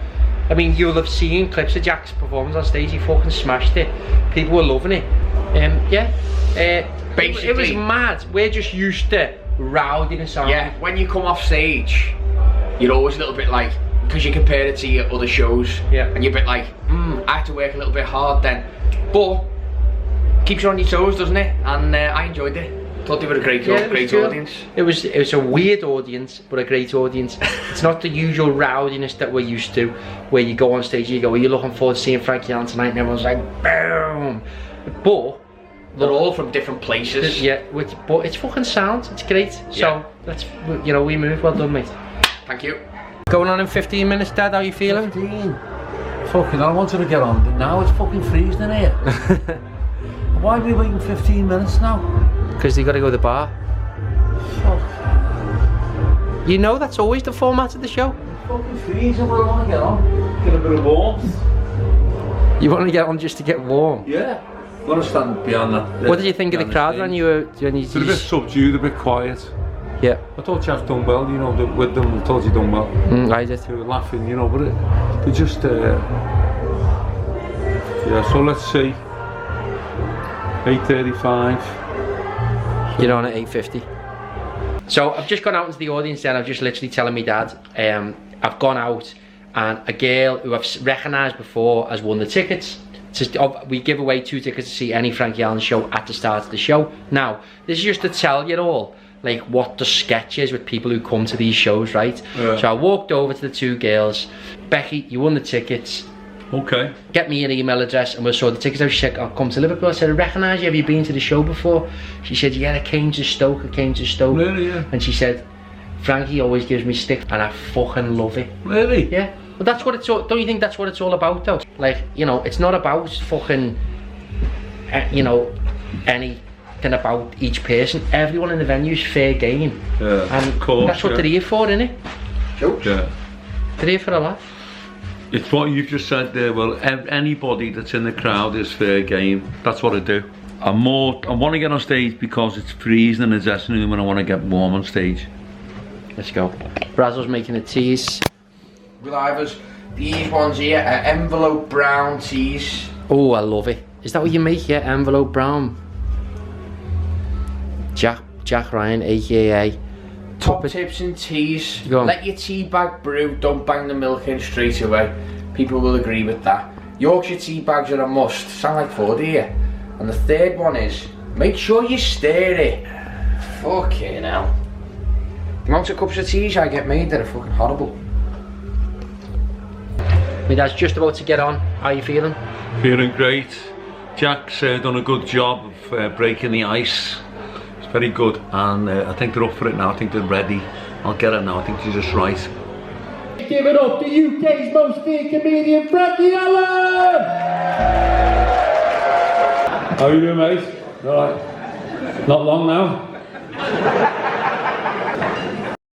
I mean, you'll have seen clips of Jack's performance on stage. He fucking smashed it. People were loving it. Basically, it was mad. We're just used to rowdiness on. Yeah, when you come off stage, you're always a little bit like, because you compare it to your other shows, yeah, and you're a bit like, I have to work a little bit hard then. But keeps you on your toes, doesn't it? And I enjoyed it. Thought they were a great audience. It was a weird audience, but a great audience. It's not the usual rowdiness that we're used to, where you go on stage and you go, are you looking forward to seeing Frankie on tonight? And everyone's like, boom. But they're all from different places. Yeah, but it's fucking sound. It's great. So let's, you know, we move. Well done, mate. Thank you. Going on in 15 minutes, Dad. How you feeling? 15. Fucking, I wanted to get on, but now it's fucking freezing in here. Why are we waiting 15 minutes now? Because you got to go to the bar. Fuck. You know that's always the format of the show. It's fucking freezing, but I want to get on. Get a bit of warmth. You want to get on just to get warm? Yeah. I'm going to stand behind that. What did you think of the crowd when you were... It's a bit subdued, a bit quiet. Yeah. I thought Jeff's done well, you know, with them. I thought he'd done well. I did. They were laughing, you know, but they just... yeah, so let's see. 8:35. You're on at 8:50. So I've just gone out into the audience then. I've just literally telling me dad, I've gone out and a girl who I've recognised before has won the tickets. We give away 2 tickets to see any Frankie Allen show at the start of the show. Now, this is just to tell you all like what the sketch is with people who come to these shows, right? Yeah. So I walked over to the 2 girls. Becky, you won the tickets. Okay. Get me an email address and we'll sort the tickets out. She said, I'll come to Liverpool. I said, I recognise you, have you been to the show before? She said, yeah, I came to Stoke. Really, yeah. And she said, Frankie always gives me stick and I fucking love it. Really? Yeah. But that's what it's all, don't you think that's what it's all about though? Like, you know, it's not about fucking, you know, anything about each person. Everyone in the venue's fair game. Yeah, and of course, that's what they're here for, isn't it? Yeah. They're here for a laugh. It's what you've just said there. Well, anybody that's in the crowd is fair game. That's what I do. I want to get on stage because it's freezing in the dressing room and I want to get warm on stage. Let's go. Brazzle's making a teas. Relivers. These ones here are envelope brown teas. Oh, I love it. Is that what you make? Yeah, envelope brown. Jack Ryan, aka Top tips in teas. Go on. Let your tea bag brew, don't bang the milk in straight away. People will agree with that. Yorkshire tea bags are a must. Sound like 40 here. And the third one is, make sure you stir it. Fucking hell. The amount of cups of teas I get made, they're fucking horrible. My dad's just about to get on. How are you feeling? Feeling great. Jack's done a good job of breaking the ice. It's very good, and I think they're up for it now. I think they're ready. I'll get it now. I think she's just right. Give it up to UK's most feared comedian, Frankie Allen! How are you doing, mate? Alright. Not long now.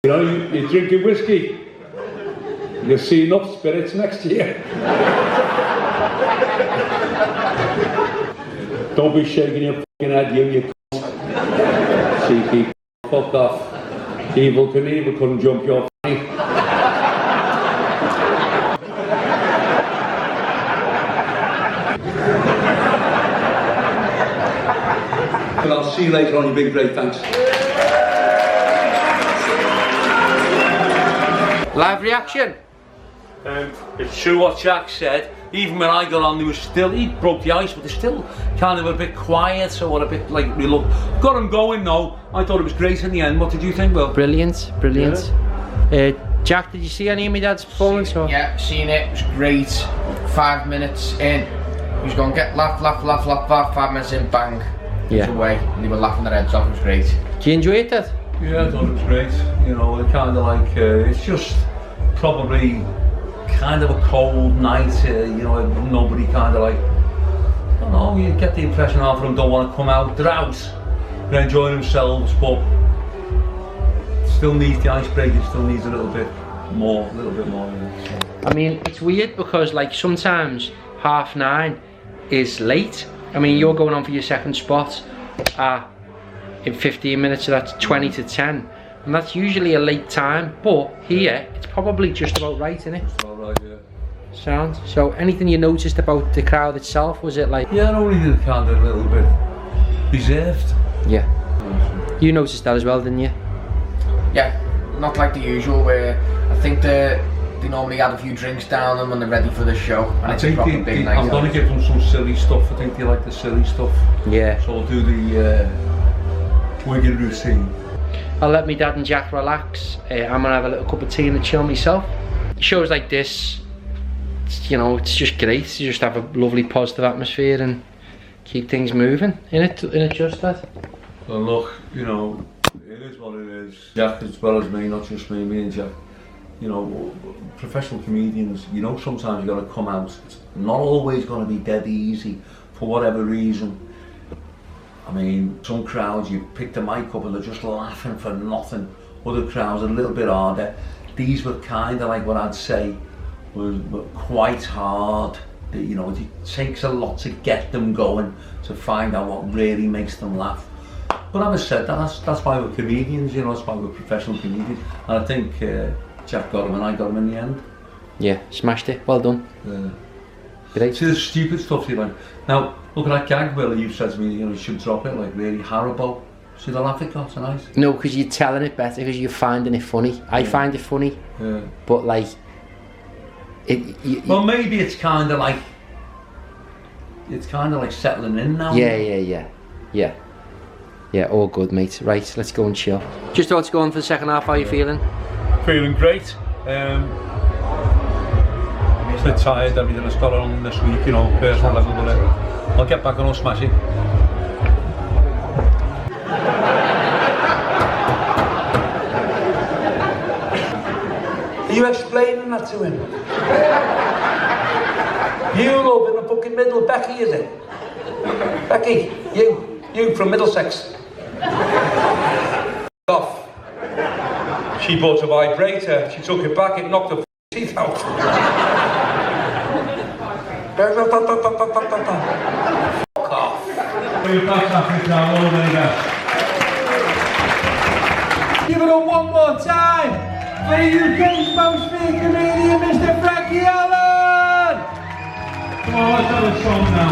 You know, you're drinking whiskey. You'll see enough spirits next year. Don't be shaking your fucking head, you cheeky. Fuck off. Evil Knievel couldn't jump your fanny. Well, I'll see you later on, you've been great, thanks. Live reaction. It's true what Jack said. Even when I got on, there was still, he broke the ice, but they're still kind of a bit quiet or a bit like reluctant. Got him going though. I thought it was great in the end. What did you think, Will? Brilliant. Jack, did you see any of my dad's performance? Or? Yeah, seen it. It was great. 5 minutes in, he was going get laugh. 5 minutes in, bang. Yeah. It was away. And they were laughing their heads off. It was great. Do you enjoy it, Dad? Yeah, I thought it was great. You know, it kind of like, it's just probably kind of a cold night, you know, nobody kind of like, I don't know, you get the impression half of them don't want to come out. They're out, they're enjoying themselves, but still needs the icebreaker, still needs a little bit more. Yeah, so. I mean, it's weird because like sometimes 9:30 is late. I mean, you're going on for your second spot in 15 minutes, so that's 20 to 10. And that's usually a late time, but here, it's probably just about right, isn't it? Just about right, yeah. Sound. So anything you noticed about the crowd itself, was it like... Yeah, I only did kind of a little bit reserved. Yeah. You noticed that as well, didn't you? Yeah, not like the usual where I think they normally add a few drinks down them when they're ready for the show. And I it's think a proper big night. I'm going to give them some silly stuff. I think they like the silly stuff. Yeah. So I'll do the wigging routine. I'll let me dad and Jack relax. I'm gonna have a little cup of tea and a chill myself. Shows like this, you know, it's just great to just have a lovely positive atmosphere and keep things moving. In it just that. Well, look, you know, it is what it is. Jack as well as me, not just me and Jack. You know, professional comedians, you know, sometimes you got to come out. It's not always going to be dead easy for whatever reason. I mean, some crowds you pick the mic up and they're just laughing for nothing. Other crowds are a little bit harder. These were kind of like what I'd say were quite hard. You know, it takes a lot to get them going, to find out what really makes them laugh. But having said that, that's why we're comedians, you know, that's why we're professional comedians. And I think Jack got him and I got him in the end. Yeah, smashed it. Well done. Great. See the stupid stuff you like. Now, look at that gag, Will, you said to me, you know, you should drop it, like really Haribo. See the laugh it got tonight? No, because you're telling it better, because you're finding it funny. I find it funny, but like... well, maybe it's kind of like... It's kind of like settling in now. Yeah, all good, mate. Right, let's go and chill. Just about to go on for the second half, how are you feeling? Feeling great. a bit tired, everything that's got on this week, you know, personal level, but I'll get back and I'll smash it. Are you explaining that to him? You love in the fucking middle, Becky, is it? Becky, you from Middlesex. Off. She bought a vibrator, she took it back, it knocked her teeth out. Fuck off. Give it up one more time for the UK's most feared comedian, Mr. Frankie Allen! Come on, let's have a song now.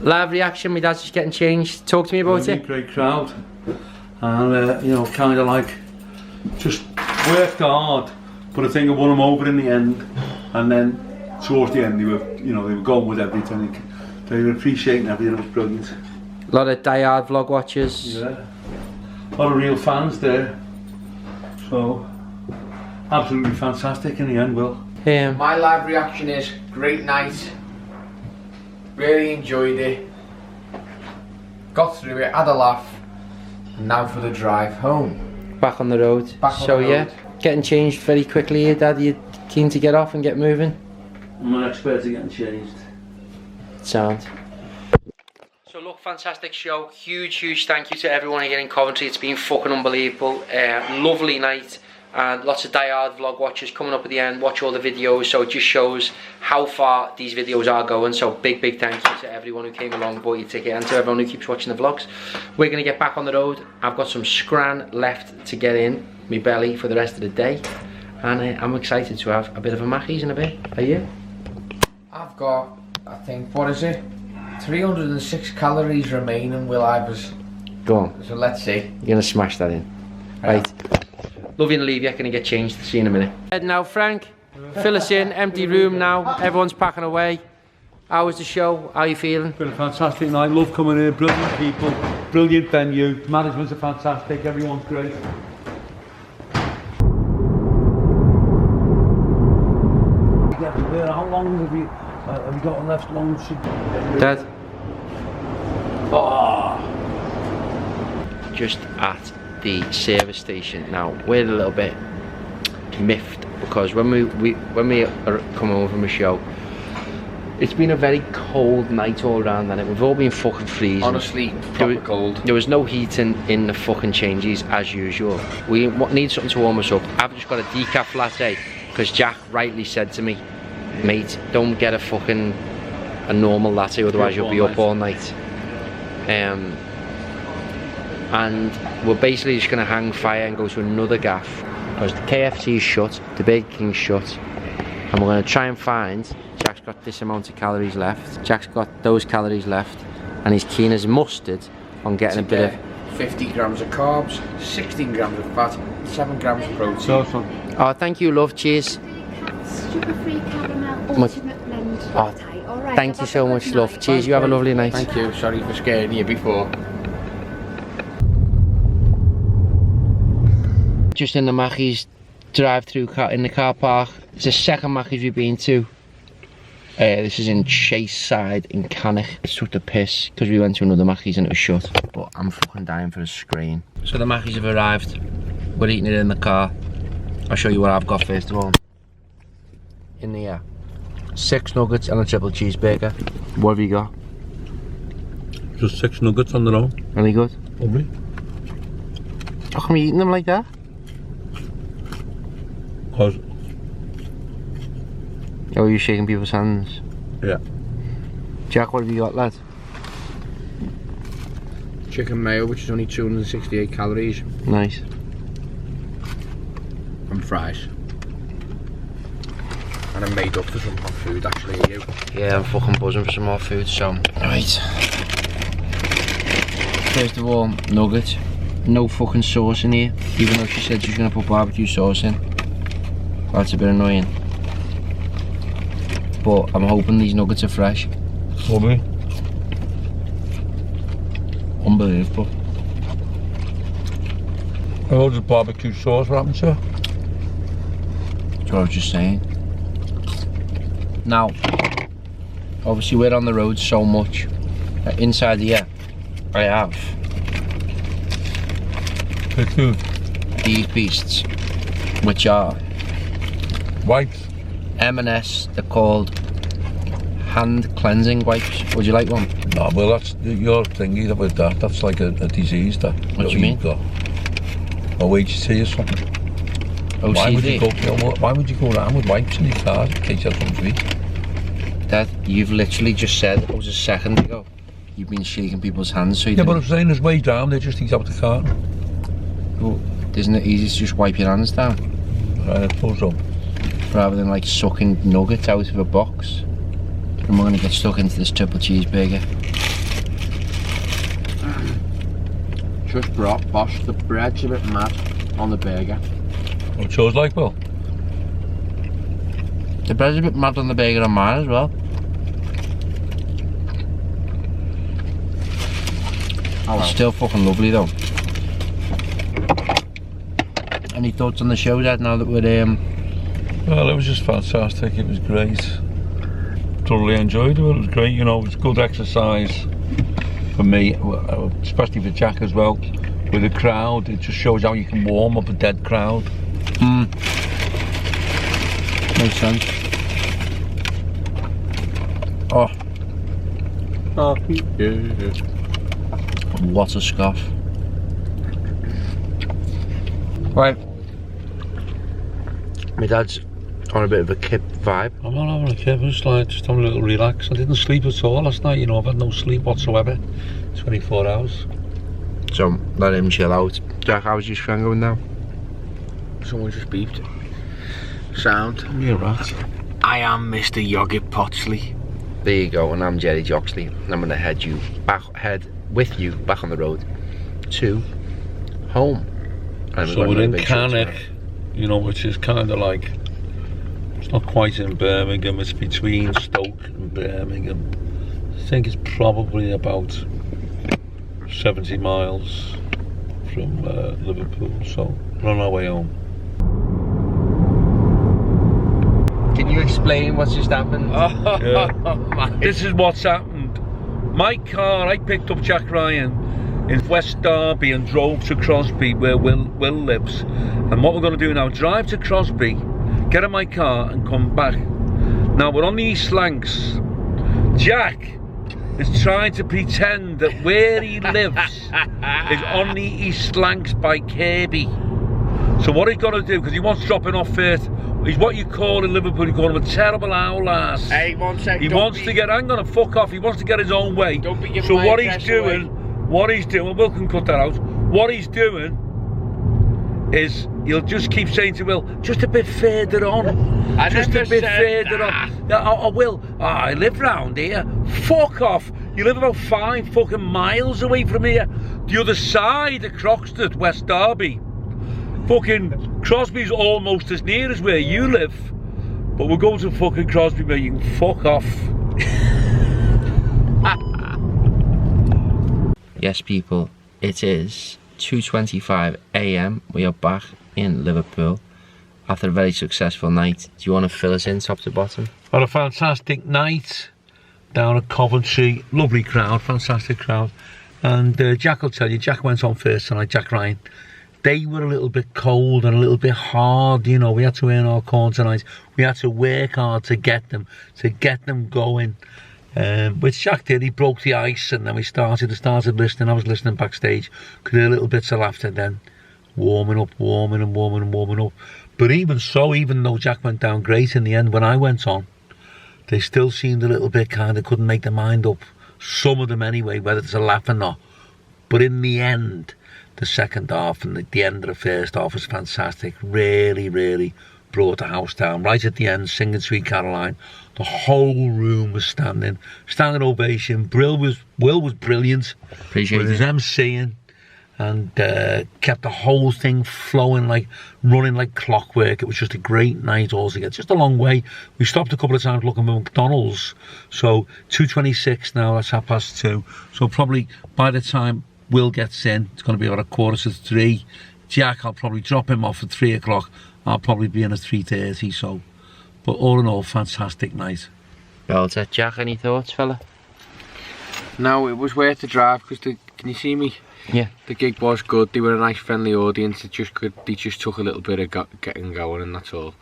Live reaction, my dad's just getting changed. Talk to me about it. Great crowd, and you know, kind of like just worked hard, but I think I won them over in the end. And then towards the end, they were going with everything. They were appreciating everything. It was brilliant. A lot of die-hard vlog watchers. Yeah, a lot of real fans there. So absolutely fantastic in the end, Will. My live reaction is great night. Really enjoyed it. Got through it, had a laugh. And now for the drive home. Back on the road. Yeah, getting changed very quickly here, Dad. You keen to get off and get moving? I'm an expert at getting changed. Sound. So look, fantastic show. Huge thank you to everyone here in Coventry. It's been fucking unbelievable. Lovely night. And lots of die-hard vlog watchers coming up at the end, watch all the videos, so it just shows how far these videos are going. So big thank you to everyone who came along, bought your ticket, and to everyone who keeps watching the vlogs. We're going to get back on the road. I've got some scran left to get in my belly for the rest of the day, and I'm excited to have a bit of a Mackey's in a bit. Are you? I've got, I think, what is it? 306 calories remaining, Will Ivers. Go on. So let's see. You're going to smash that in. Right. Love you and leave you, gonna get changed. See you in a minute. Now, Frank, fill us in. Empty room now. Everyone's packing away. How was the show? How are you feeling? Been a fantastic night. Love coming here. Brilliant people. Brilliant venue. Management's are fantastic. Everyone's great. How long have you got left? Long? Dad. Oh. Just at the service station now. We're a little bit miffed because when we come home from a show, it's been a very cold night all around, and we've all been fucking freezing. Honestly, proper cold. There was no heating in the fucking changes as usual. We need something to warm us up. I've just got a decaf latte because Jack rightly said to me, mate, don't get a normal latte, otherwise you'll be up all night. And we're basically just going to hang fire and go to another gaff because the KFC is shut, the Burger King's shut, and we're going to try and find. Jack's got this amount of calories left, Jack's got those calories left, and he's keen as mustard on getting a bit of 50 grams of carbs, 16 grams of fat, 7 grams of protein. Oh, thank you, love. Cheers. Sugar-free caramel ultimate blend latte. All right, thank you so much, love. Cheers. You have a lovely night. Thank you. Sorry for scaring you before. Just in the Mackey's drive-through in the car park. It's the second Mackey's we've been to. This is in Chase Side in Cannock. It's took the piss because we went to another Mackey's and it was shut. But I'm fucking dying for a screen. So the Mackey's have arrived. We're eating it in the car. I'll show you what I've got first of all. In the 6 nuggets and a triple cheeseburger. What have you got? Just 6 nuggets on their own. Any good? Lovely. How come you eating them like that? Because. Oh, you're shaking people's hands? Yeah. Jack, what have you got, lad? Chicken mayo, which is only 268 calories. Nice. And fries. And I'm made up for some hot food actually, are you? Yeah, I'm fucking buzzing for some more food, so... Right. First of all, nuggets. No fucking sauce in here, even though she said she was going to put barbecue sauce in. That's a bit annoying. But I'm hoping these nuggets are fresh. Lovely. Unbelievable. Oh, just barbecue sauce, what happened to it? That's what I was just saying. Now, obviously we're on the road so much. Inside here, I have these beasts, which are wipes. M&S. They're called hand cleansing wipes. Would you like one? No, well that's your thing either with that. That's like a disease that. What do you mean? Got. Or HT or something. OCD? Why would you go around with wipes in your car in case you have something to eat? Dad, you've literally just said, it was a second ago, you've been shaking people's hands, so you but I'm saying there's way down, they just eat out the car. Well, isn't it easy to just wipe your hands down? Right, I suppose so. Rather than like sucking nuggets out of a box. And we're going to get stuck into this triple cheeseburger. Just bosh, the bread's a bit mad on the burger. What yours like, Will? The bread's a bit mad on the burger on mine as well. Oh, it's still fucking lovely though. Any thoughts on the show, Dad, now that we're Well, it was just fantastic, it was great. Thoroughly enjoyed it, it was great, you know, it's good exercise for me, especially for Jack as well. With the crowd, it just shows how you can warm up a dead crowd. Makes sense. Oh. Oh, yeah. What a scoff. Right. My dad's on a bit of a kip vibe. I'm not having a kip, I'm just having a little relax. I didn't sleep at all last night, you know, I've had no sleep whatsoever. 24 hours. So, let him chill out. Jack, how's your friend going now? Someone just beeped. Sound. You're right. I am Mr. Yogurt Potsley. There you go, and I'm Jerry Joxley. I'm gonna head with you back on the road to home. So we're in Cannock, you know, which is kind of like, it's not quite in Birmingham, it's between Stoke and Birmingham. I think it's probably about 70 miles from Liverpool, so we're on our way home. Can you explain what's just happened? This is what's happened. My car, I picked up Jack Ryan in West Derby and drove to Crosby where Will lives. And what we're going to do now, drive to Crosby, get in my car and come back. Now we're on the East Lancs. Jack is trying to pretend that where he lives is on the East Lancs by Kirby. So what he's got to do, because he wants dropping off first, he's what you call in Liverpool, you call him a terrible owl ass. Hey, one sec. He wants to get, hang on and fuck off, he wants to get his own way. Don't be giving so my what he's address doing, away. Will can cut that out. What he's doing is he'll just keep saying to Will, just a bit further on. Just a bit further on. I will. I live round here. Fuck off. You live about 5 fucking miles away from here. The other side of Croxteth, West Derby. Fucking Crosby's almost as near as where you live. But we're going to fucking Crosby where you can fuck off. Yes, people, it is 2:25 AM. We are back in Liverpool after a very successful night. Do you want to fill us in top to bottom? Had a fantastic night down at Coventry. Lovely crowd, fantastic crowd. And Jack will tell you, Jack went on first tonight, Jack Ryan. They were a little bit cold and a little bit hard, you know. We had to earn our corn tonight. We had to work hard to get them going. Which Jack did, he broke the ice, and then we started listening. I was listening backstage, could hear little bits of laughter then. Warming up. But even so, even though Jack went down great in the end, when I went on, they still seemed a little bit kind of couldn't make their mind up. Some of them anyway, whether it's a laugh or not. But in the end, the second half and the end of the first half was fantastic. Really, really brought the house down. Right at the end, singing Sweet Caroline. The whole room was standing ovation. Will was brilliant. Appreciate with his it. MCing, and kept the whole thing flowing, like running like clockwork. It was just a great night altogether. Just a long way. We stopped a couple of times looking for McDonald's. So 2:26 now. That's 2:30. So probably by the time Will gets in, it's going to be about 2:45. Jack, I'll probably drop him off at 3 o'clock. I'll probably be in at 3:30. So. But all in all, fantastic night. Belter. Jack, any thoughts, fella? No, it was worth the drive because can you see me? Yeah. The gig was good. They were a nice, friendly audience. They just took a little bit of getting going, and that's all.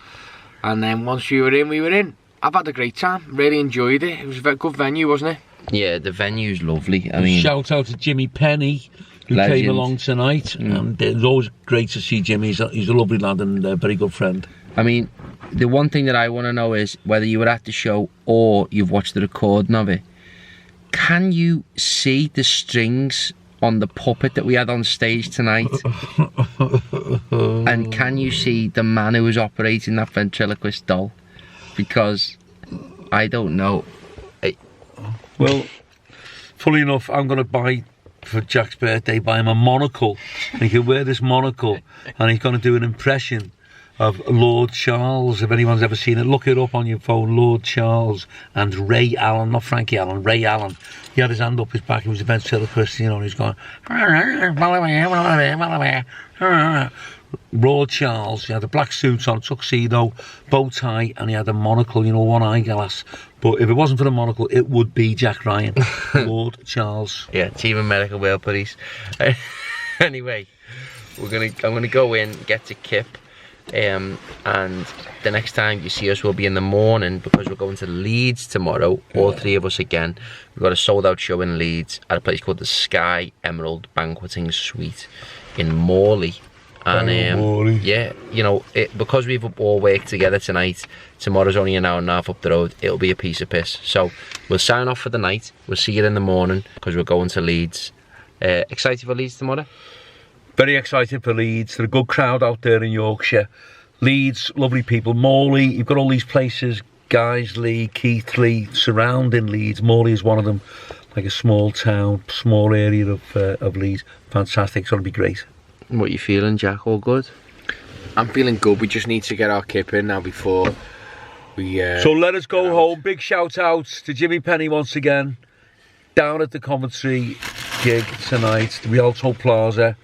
And then once we were in. I've had a great time. Really enjoyed it. It was a very good venue, wasn't it? Yeah, the venue's lovely. I mean, shout out to Jimmy Penny, who came along tonight. And it's always great to see Jimmy. He's a lovely lad and a very good friend. I mean, the one thing that I want to know is whether you were at the show or you've watched the recording of it. Can you see the strings on the puppet that we had on stage tonight? And can you see the man who was operating that ventriloquist doll? Because I don't know. Well, fully enough, I'm going to buy, for Jack's birthday, buy him a monocle. And he can wear this monocle, and he's going to do an impression of Lord Charles. If anyone's ever seen it, look it up on your phone. Lord Charles and Ray Allen, not Frankie Allen, Ray Allen. He had his hand up his back. He was a ventriloquist, you know, and he's going. Lord Charles. He had a black suit on, tuxedo, bow tie, and he had a monocle, you know, one eyeglass. But if it wasn't for the monocle, it would be Jack Ryan. Lord Charles. Yeah, Team America Whale Police. Anyway, I'm gonna go in, get to Kip. And the next time you see us will be in the morning because we're going to Leeds tomorrow, all three of us again. We've got a sold out show in Leeds at a place called the Sky Emerald Banqueting Suite in Morley. And yeah, you know, because we've all worked together tonight, tomorrow's only an hour and a half up the road. It'll be a piece of piss. So we'll sign off for the night. We'll see you in the morning because we're going to Leeds. Excited for Leeds tomorrow? Very excited for Leeds. There's a good crowd out there in Yorkshire. Leeds, lovely people. Morley, you've got all these places, Guiseley, Keighley, surrounding Leeds. Morley is one of them, like a small town, small area of Leeds. Fantastic, it's going to be great. What you feeling, Jack? All good? I'm feeling good. We just need to get our kip in now before we... So let us go home. Big shout out to Jimmy Penny once again. Down at the Coventry gig tonight, the Rialto Plaza.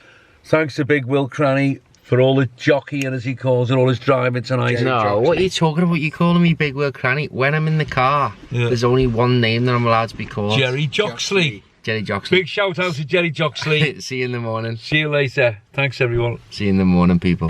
Thanks to Big Will Cranny for all the jockeying, as he calls it, all his driving tonight. No, what are you talking about? You're calling me Big Will Cranny? When I'm in the car, there's only one name that I'm allowed to be called. Jerry Joxley. Jerry Joxley. Big shout out to Jerry Joxley. See you in the morning. See you later. Thanks, everyone. See you in the morning, people.